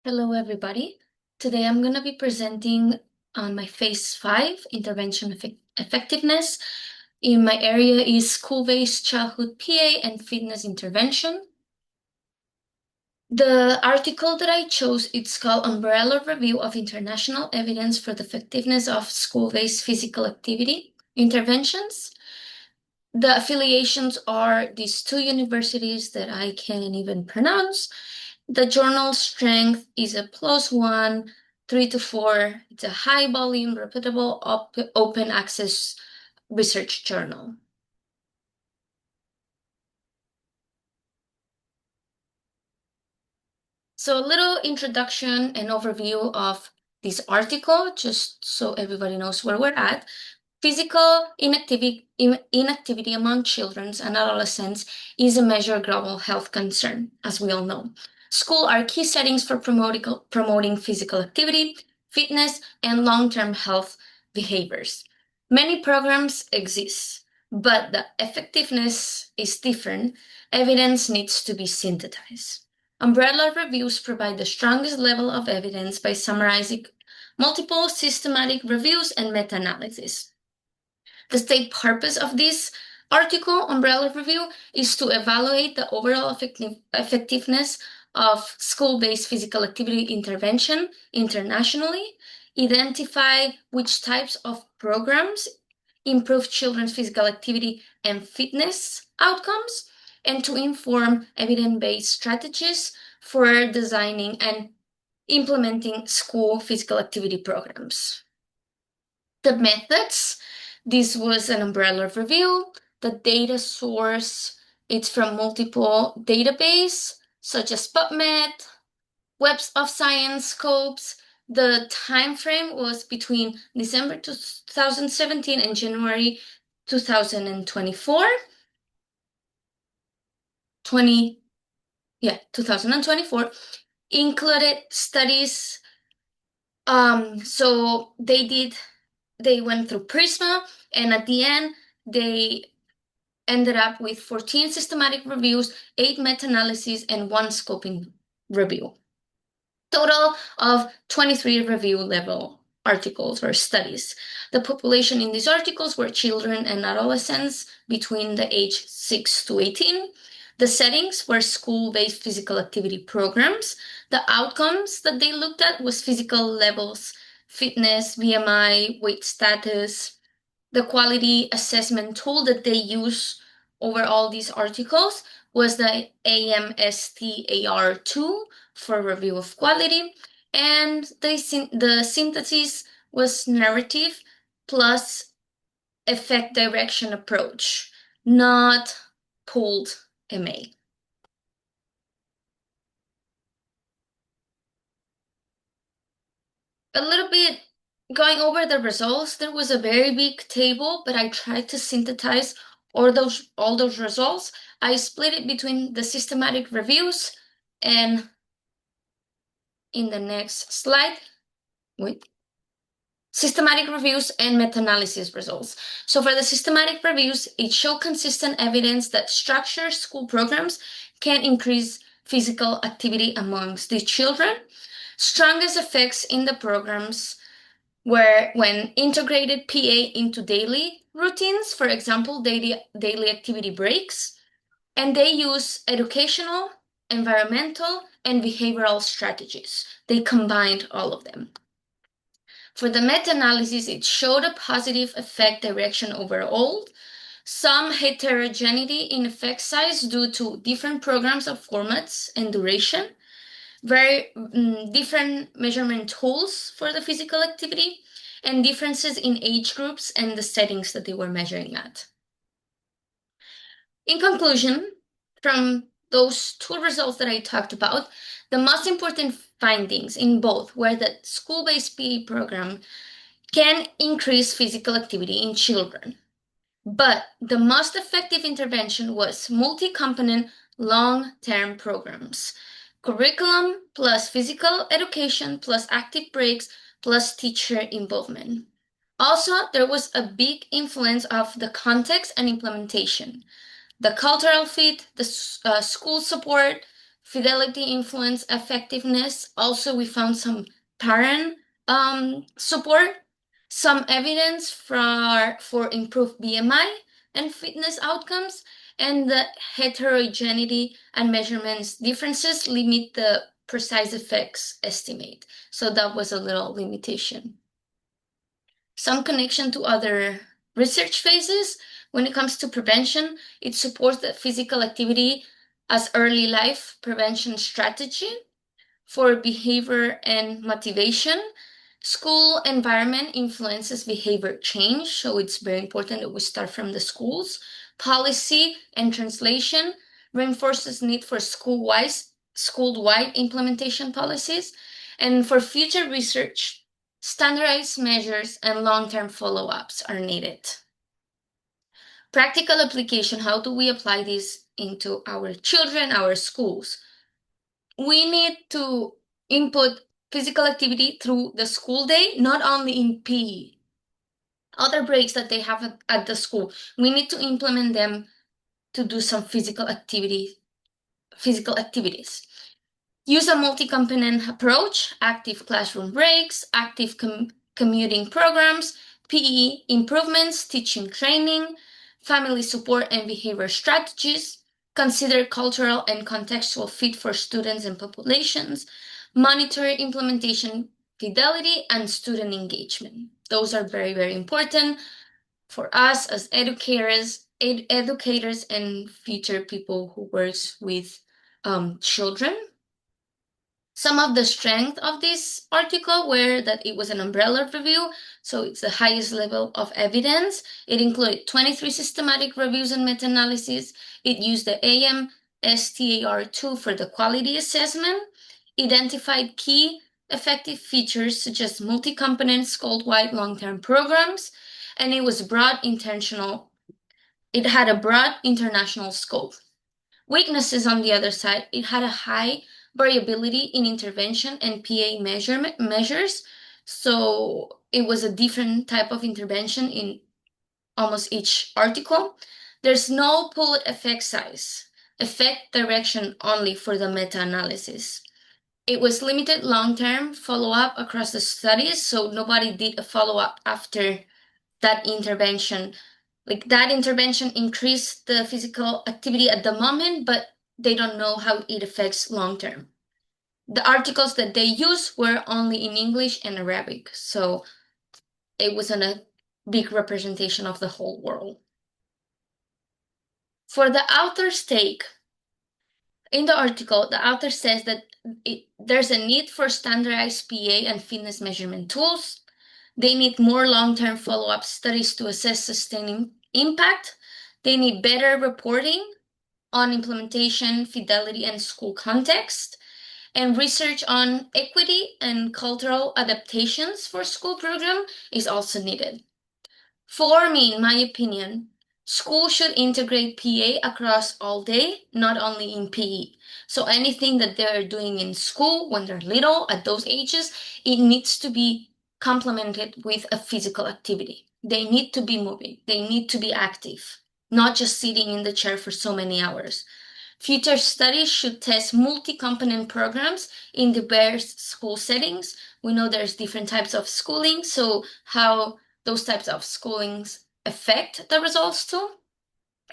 Hello, everybody. Today I'm going to be presenting on my Phase 5 intervention effectiveness. In my area is school-based childhood PA and fitness intervention. The article that I chose, it's called Umbrella Review of International Evidence for the Effectiveness of School-Based Physical Activity Interventions. The affiliations are these two universities that I can't even pronounce. The journal strength is a +1, 3 to 4. It's a high volume, reputable, open access research journal. So a little introduction and overview of this article, just so everybody knows where we're at. Physical inactivity among children and adolescents is a major global health concern, as we all know. School are key settings for promoting physical activity, fitness, and long-term health behaviors. Many programs exist, but the effectiveness is different. Evidence needs to be synthesized. Umbrella reviews provide the strongest level of evidence by summarizing multiple systematic reviews and meta-analysis. The state purpose of this article, Umbrella Review, is to evaluate the overall effectiveness of school-based physical activity intervention internationally, identify which types of programs improve children's physical activity and fitness outcomes, and to inform evidence-based strategies for designing and implementing school physical activity programs. The methods, this was an umbrella review. The data source, it's from multiple database such as PubMed, Web of Science, Scopes. The time frame was between December 2017 and January 2024. 2024 included studies. So they went through Prisma, and at the end, they ended up with 14 systematic reviews, 8 meta-analyses, and 1 scoping review. Total of 23 review-level articles or studies. The population in these articles were children and adolescents between the age 6 to 18. The settings were school-based physical activity programs. The outcomes that they looked at was physical levels, fitness, BMI, weight status. The quality assessment tool that they use over all these articles was the AMSTAR tool for review of quality, and the synthesis was narrative plus effect direction approach, not pooled MA. A little bit going over the results, there was a very big table, but I tried to synthesize all those results. I split it between the systematic reviews and in the next slide, wait, systematic reviews and meta-analysis results. So for the systematic reviews, it showed consistent evidence that structured school programs can increase physical activity amongst the children. Strongest effects in the programs where when integrated PA into daily routines, for example, daily activity breaks, and they use educational, environmental, and behavioral strategies. They combined all of them. For the meta-analysis, it showed a positive effect direction overall, some heterogeneity in effect size due to different programs of formats and duration, very different measurement tools for the physical activity, and differences in age groups and the settings that they were measuring at. In conclusion, from those two results that I talked about, the most important findings in both were that school-based PE program can increase physical activity in children. But the most effective intervention was multi-component long-term programs. Curriculum plus physical education plus active breaks plus teacher involvement. Also, there was a big influence of the context and implementation. The cultural fit, the school support, fidelity, influence, effectiveness. Also, we found some parent support, some evidence for improved BMI and fitness outcomes, and the heterogeneity and measurements differences limit the precise effects estimate. So that was a little limitation. Some connection to other research phases. When it comes to prevention, it supports the physical activity as early life prevention strategy for behavior and motivation. School environment influences behavior change, so it's very important that we start from the schools. Policy and translation reinforces need for school-wide implementation policies. And for future research, standardized measures and long-term follow-ups are needed. Practical application, how do we apply this into our children, our schools? We need to input physical activity through the school day, not only in PE. Other breaks that they have at the school, we need to implement them to do some physical activities. Use a multi-component approach, active classroom breaks, active commuting programs, PE improvements, teaching training, family support and behavior strategies, consider cultural and contextual fit for students and populations, monitor implementation fidelity, and student engagement. Those are very, very important for us as educators and future people who works with children. Some of the strength of this article were that it was an umbrella review, so it's the highest level of evidence. It included 23 systematic reviews and meta-analyses. It used the AM-STAR tool for the quality assessment, identified key effective features such as multi-component school-wide long-term programs, and it was broad intentional. It had a broad international scope. Weaknesses on the other side, it had a high variability in intervention and PA measures. So it was a different type of intervention in almost each article. There's no pooled effect size, effect direction only for the meta-analysis. It was limited long-term follow-up across the studies, so nobody did a follow-up after that intervention. Like that intervention increased the physical activity at the moment, but they don't know how it affects long-term. The articles that they used were only in English and Arabic, so it wasn't a big representation of the whole world. For the author's take, in the article, the author says that there's a need for standardized PA and fitness measurement tools. They need more long-term follow-up studies to assess sustaining impact. They need better reporting on implementation, fidelity, and school context, and research on equity and cultural adaptations for school program is also needed. For me, in my opinion, school should integrate PA across all day, not only in PE. So anything that they're doing in school when they're little at those ages, it needs to be complemented with a physical activity. They need to be moving. They need to be active, not just sitting in the chair for so many hours. Future studies should test multi-component programs in diverse school settings. We know there's different types of schooling, so how those types of schoolings affect the results too.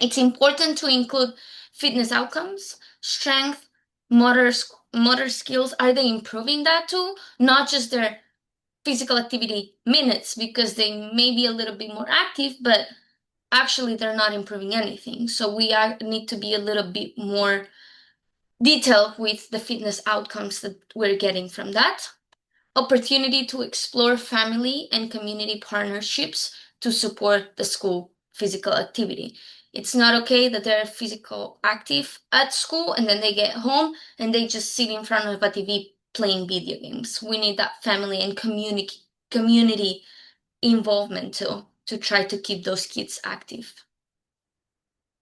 It's important to include fitness outcomes, strength, motor skills. Are they improving that too? Not just their physical activity minutes, because they may be a little bit more active, but actually they're not improving anything. So we need to be a little bit more detailed with the fitness outcomes that we're getting from that. Opportunity to explore family and community partnerships to support the school physical activity. It's not okay that they're physical active at school and then they get home and they just sit in front of a TV playing video games. We need that family and community involvement too, to try to keep those kids active.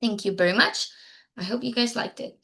Thank you very much. I hope you guys liked it.